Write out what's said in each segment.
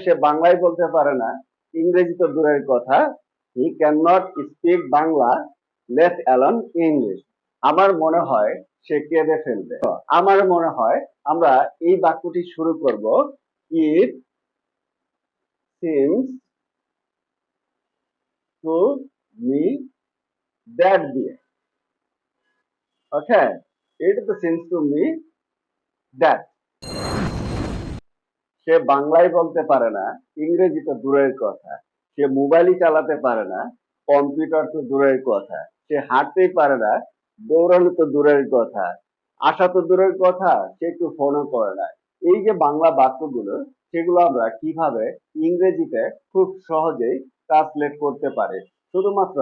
সে বাংলাই বলতে পারে না, ইংরেজি তো দূরের কথা। He can not speak Bangla, let alone English. আমার মনে হয় সে কেঁদে ফেলবে। আমার মনে হয় আমরা এই বাক্যটি শুরু করব it seems to me that দিয়ে। Okay, it seems to me that. সে বাংলায় বলতে পারে না, ইংরেজি তো দূরের কথা। সে মোবাইলই চালাতে পারে না, কম্পিউটার তো দূরের কথা। সে হাঁটতেই পারে না, দৌড়ানো তো দূরের কথা। আসা তো দূরের কথা, সে একটু ফোনও করে না। এই যে বাংলা বাক্যগুলো, সেগুলো আমরা কিভাবে ইংরেজিতে খুব সহজেই ট্রান্সলেট করতে পারি। শুধুমাত্র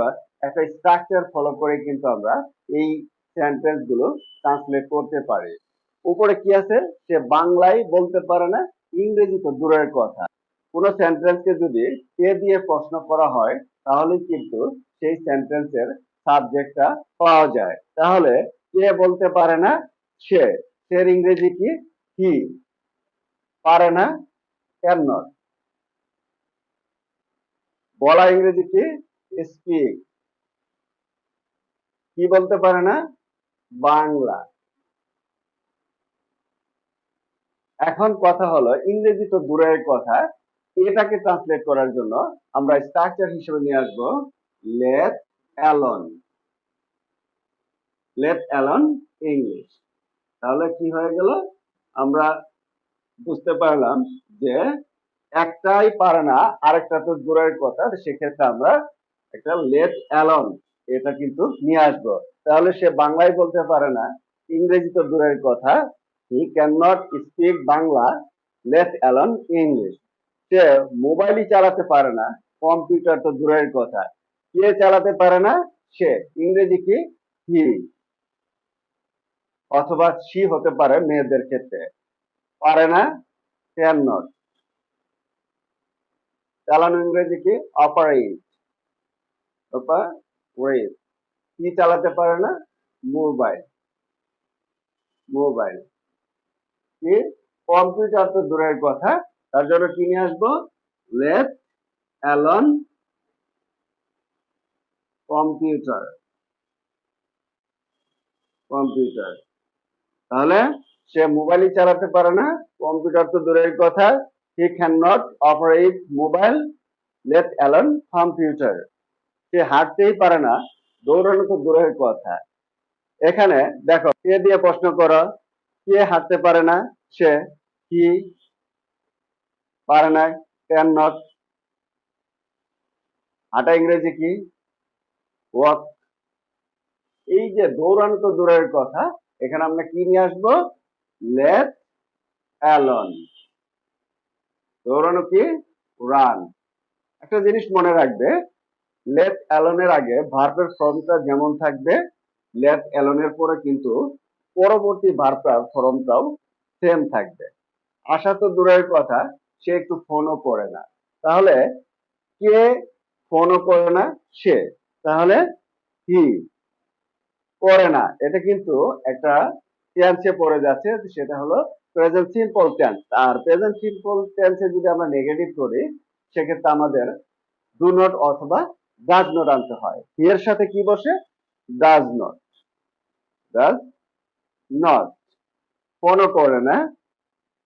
একটা স্ট্রাকচার ফলো করে কিন্তু আমরা এই সেন্টেন্স গুলো ট্রান্সলেট করতে পারি। উপরে কি আছে? সে বাংলায় বলতে পারে না, ইংরেজি তো দূরের কথা। কোনো সেন্টেন্সকে যদি কে দিয়ে প্রশ্ন করা হয়, তাহলে কিন্তু সেই সেন্টেন্সের সাবজেক্টটা পাওয়া যায়। তাহলে কে বলতে পারে না? সে। সের ইংরেজি কি? হি। পারে না, ক্যান নট। বলা ইংরেজি কি? স্পিক। কি বলতে পারে না? বাংলা। এখন কথা হলো, ইংরেজি তো দূরের কথা, এটাকে ট্রান্সলেট করার জন্য আমরা স্ট্রাকচার হিসেবে নিয়ে আসবো let alone. Late alone English. তাহলে কি হয়ে গেল? আমরা বুঝতে পারলাম যে একটাই পারে না, আরেকটা তো দূরের কথা। সেক্ষেত্রে আমরা একটা লেট অ্যালোন এটা কিন্তু নিয়ে আসবো। তাহলে সে বাংলায় বলতে পারে না, ইংরেজি তো দূরের কথা। He can not speak Bangla, let alone English. সে মোবাইলই চালাতে পারে না, কম্পিউটার তো দূরের কথা। কে চালাতে পারে না? সে। ইংরেজি কি? হি। অথবা সি হতে পারে মেয়েদের ক্ষেত্রে। পারে না, ক্যান নট। চালানো ইংরেজি কি? অপারেট। অপারেট। কি চালাতে পারে না? মোবাইল। মোবাইল। কি? কম্পিউটার তো দূরের কথা। তার জন্য কি নিয়ে আসবো? Late alone computer. কম্পিউটার। তাহলে সে মোবাইলই চালাতে পারে না, কম্পিউটার তো দূরের কথা। He can not operate mobile, let alone computer. সে হাঁটতেই পারে না, দৌড়ানো তো দূরের কথা। এখানে দেখো, কে দিয়ে প্রশ্ন করো। কে হাঁটতে পারে না? সে। কি পারে না? Can not. হাঁটা ইংরেজি কি? ওয়াক। এই যে দৌড়ানো তো দূরের কথা, এখানে আমরা কি নিয়ে আসবো? Let alone. দৌড়ানো কি? রান। একটা জিনিস মনে রাখবে, লেট অ্যালোনের আগে ভার্বের ফর্মটা যেমন থাকবে, লেট অ্যালোনের পরে কিন্তু পরবর্তী ভার্বটার ফর্মটাও সেম থাকবে। আশা তো দূরের কথা, সে একটু ফোনও করে না। তাহলে কে ফোনও করে না? সে। তাহলে হি করে না, এটা কিন্তু একটা টেন্সে পড়ে যাচ্ছে, সেটা হলো প্রেজেন্ট সিম্পল টেন্স। আর প্রেজেন্ট সিম্পল টেন্সে যদি আমরা নেগেটিভ করি, সেক্ষেত্রে আমাদের ডু নট অথবা ডাজ নট আনতে হয়। এর সাথে কি বসে? Does not. Does not. ফোনও করে না,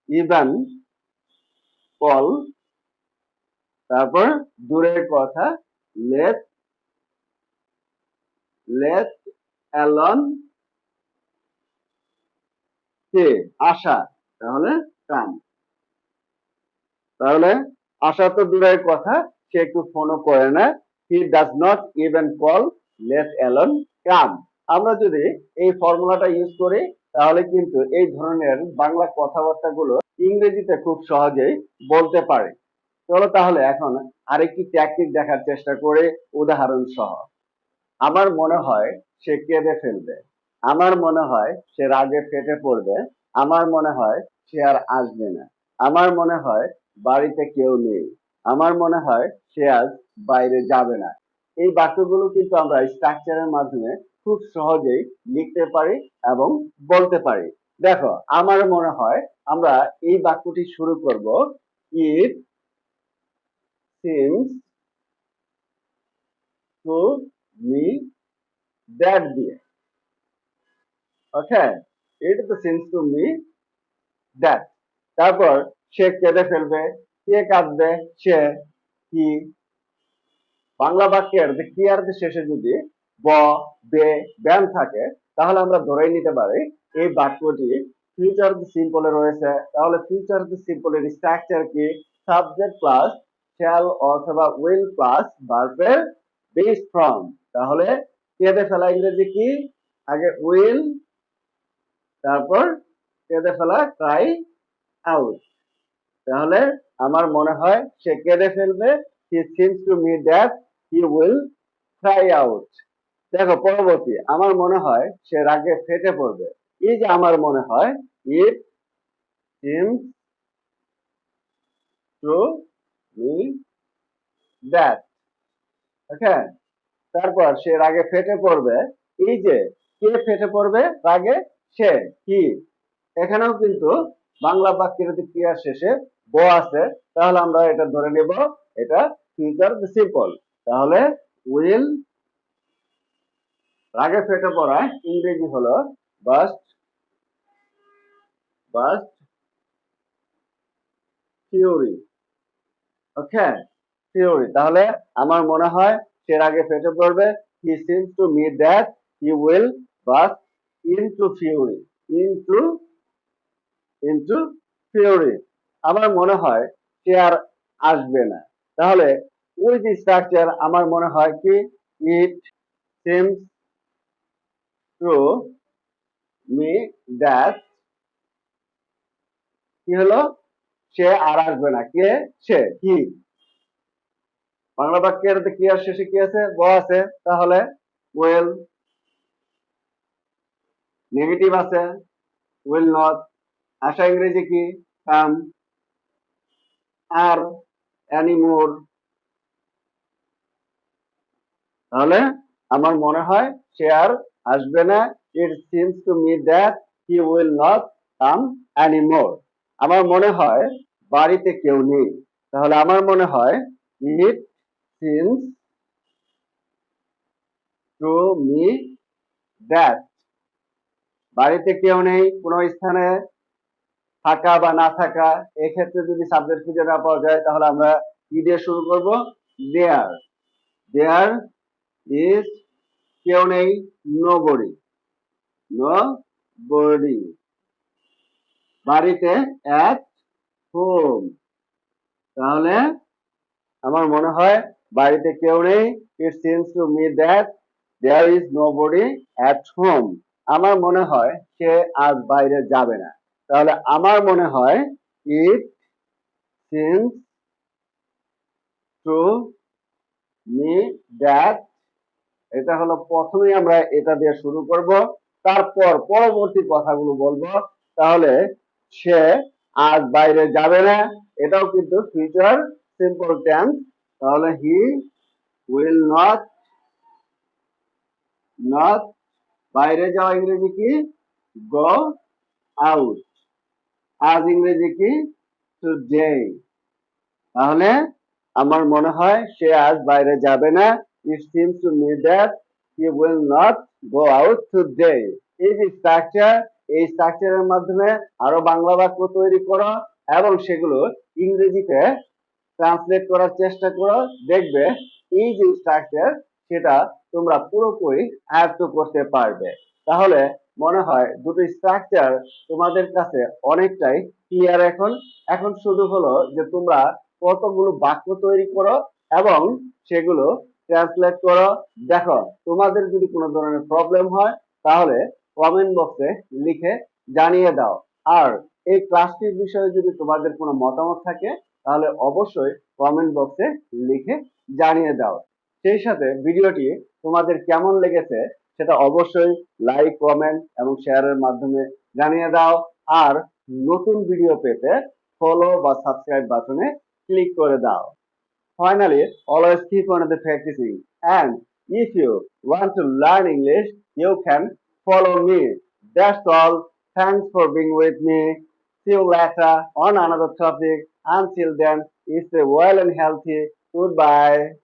ইভেন কল। তারপর দূরের কথা, লেট লেট অ্যালন কে আশা। তাহলে কাম। তাহলে আশা তো দূরের কথা, সে একটু ফোনও করে না। He does not even call, let alone come. আমরা যদি এই ফর্মুলাটা ইউজ করি, তাহলে কিন্তু এই ধরনের বাংলা কথাবার্তাগুলো ইংরেজিতে খুব সহজেই বলতে পারি। চলো তাহলে এখন আরেকটি টেকনিক দেখার চেষ্টা করে, উদাহরণ সহ। আমার মনে হয় সে কেঁদে ফেলবে। আমার মনে হয় সে রাগে ফেটে পড়বে। আমার মনে হয় সে আর আসবে না। আমার মনে হয় বাড়িতে কেউ নেই। আমার মনে হয় সে আজ বাইরে যাবে না। এই বাক্যগুলো কিন্তু আমরা স্ট্রাকচারের মাধ্যমে খুব সহজেই লিখতে পারি এবং বলতে পারি। দেখো, আমার মনে হয় আমরা এই বাক্যটি শুরু করব ইট seems to me that দিয়ে ওকে, it seems to me that। তারপর সে কেঁদে ফেলবে, কে কাঁদবে, সে, কি। বাংলা বাক্যের যে ক্রিয়ার শেষে যদি ব, বে, ব্যান থাকে তাহলে আমরা ধরেই নিতে পারি এই বাক্যটি ফিউচার সিম্পলে রয়েছে। তাহলে ফিউচার সিম্পলের স্ট্রাকচার কি? সাবজেক্ট প্লাস শ্যাল অথবা উইল প্লাস ভার্বের বেস ফর্ম। তাহলে কেঁদে ফেলা ইংরেজি কি? আগে উইল, তারপর কেঁদে ফেলা ক্রাই আউট। তাহলে আমার মনে হয় সে কেঁদে ফেলবে, he seems to me that he will cry out। দেখো পরবর্তী, আমার মনে হয় সে রাগে ফেটে পড়বে। এই যে আমার মনে হয়, it seems to me that, ওকে। তারপর সে রাগে ফেটে পড়বে, এই যে কে ফেটে পড়বে রাগে? সে, কি। এখানেও কিন্তু বাংলা বাক্যের ক্রিয়ার শেষে ব আছে, তাহলে আমরা এটা ধরে নেব এটা ফিউচার সিম্পল। তাহলে উইল, রাগে ফেটে পড়া ইংরেজি হলো burst, burst theory, okay, theory. তাহলে আমার মনে হয় সে রাগে ফেটে পড়বে, he seems to me that he will burst into fury, into into fury. আমার মনে হয় সে আর আসবে না। তাহলে ওই যে স্ট্রাকচার, আমার মনে হয় কি, ইট সিমস টু মি দ্যাট, কি হলো, সে আর আসবে না। কে? সে, কি। বাংলা বাক্যের ক্রিয়ার শেষে কি আছে? ব আছে, তাহলে উইল, নেগেটিভ আছে উইল নট, আসা ইংরেজি কি? কাম, আর, অ্যানিমোর। তাহলে আমার মনে হয় সে আর আসবে না, it seems to me that he will not come anymore. আমার মনে হয় বাড়িতে কেউ নেই। তাহলে আমার মনে হয় ইট সিমস টু মি দ্যাট, বাড়িতে কেউ নেই কোন স্থানে, থাকা বা না থাকা, এক্ষেত্রে যদি সাবজেক্ট খুঁজে না পাওয়া যায় তাহলে আমরা কি দিয়ে শুরু করব? দেয়ার, দেয়ার ইজ, কেউ নেই, নোবডি, নোবডি। বাড়িতে অ্যাট হোম, তাহলে আমার মনে হয় বাড়িতে কেউ নেই, it seems to me that there is nobody at home. আমার মনে হয় সে আজ বাইরে যাবে না। তাহলে আমার মনে হয় ইট সিমস টু মি দ্যাট, এটা হলো প্রথমেই আমরা এটা দিয়ে শুরু করব, তারপর পরবর্তী কথাগুলো বলবো। তাহলে সে আজ বাইরে যাবে না, এটাও কিন্তু ফিউচার সিম্পল টেন্স। তাহলে হি উইল নট, নট, বাইরে যাওয়া ইংরেজি কি? গো আউট, আজ ইংরেজি কি? টুডে। তাহলে আমার মনে হয় সে আজ বাইরে যাবে না, it seems to me that he will not go out today. এই যে স্ট্রাকচার, এই স্ট্রাকচারের মাধ্যমে আরো বাংলা বাক্য তৈরি করো এবং সেগুলো ইংরেজিতে ট্রান্সলেট করার চেষ্টা করো। দেখবে এই যে স্ট্রাকচার সেটা তোমরা পুরোপুরি আয়ত্ত করতে পারবে। তাহলে মনে হয় দুটো স্ট্রাকচার তোমাদের কাছে অনেকটাই ক্লিয়ার। এখন এখন শুধু হলো যে তোমরা কতগুলো বাক্য তৈরি করো এবং সেগুলো ট্রান্সলেট করো। দেখো তোমাদের যদি কোনো ধরনের প্রবলেম হয় তাহলে কমেন্ট বক্সে লিখে জানিয়ে দাও। আর এই ক্লাসটির বিষয়ে যদি তোমাদের কোনো মতামত থাকে তাহলে অবশ্যই কমেন্ট বক্সে লিখে জানিয়ে দাও। সেই সাথে ভিডিওটি তোমাদের কেমন লেগেছে সেটা অবশ্যই লাইক, কমেন্ট এবং শেয়ারের মাধ্যমে জানিয়ে দাও। আর নতুন ভিডিও পেতে ফলো বা সাবস্ক্রাইব বাটনে ক্লিক করে দাও। Finally, always keep on the practicing. And if you want to learn English, you can follow me. That's all. Thanks for being with me. See you later on another topic. Until then, stay well and healthy. Goodbye.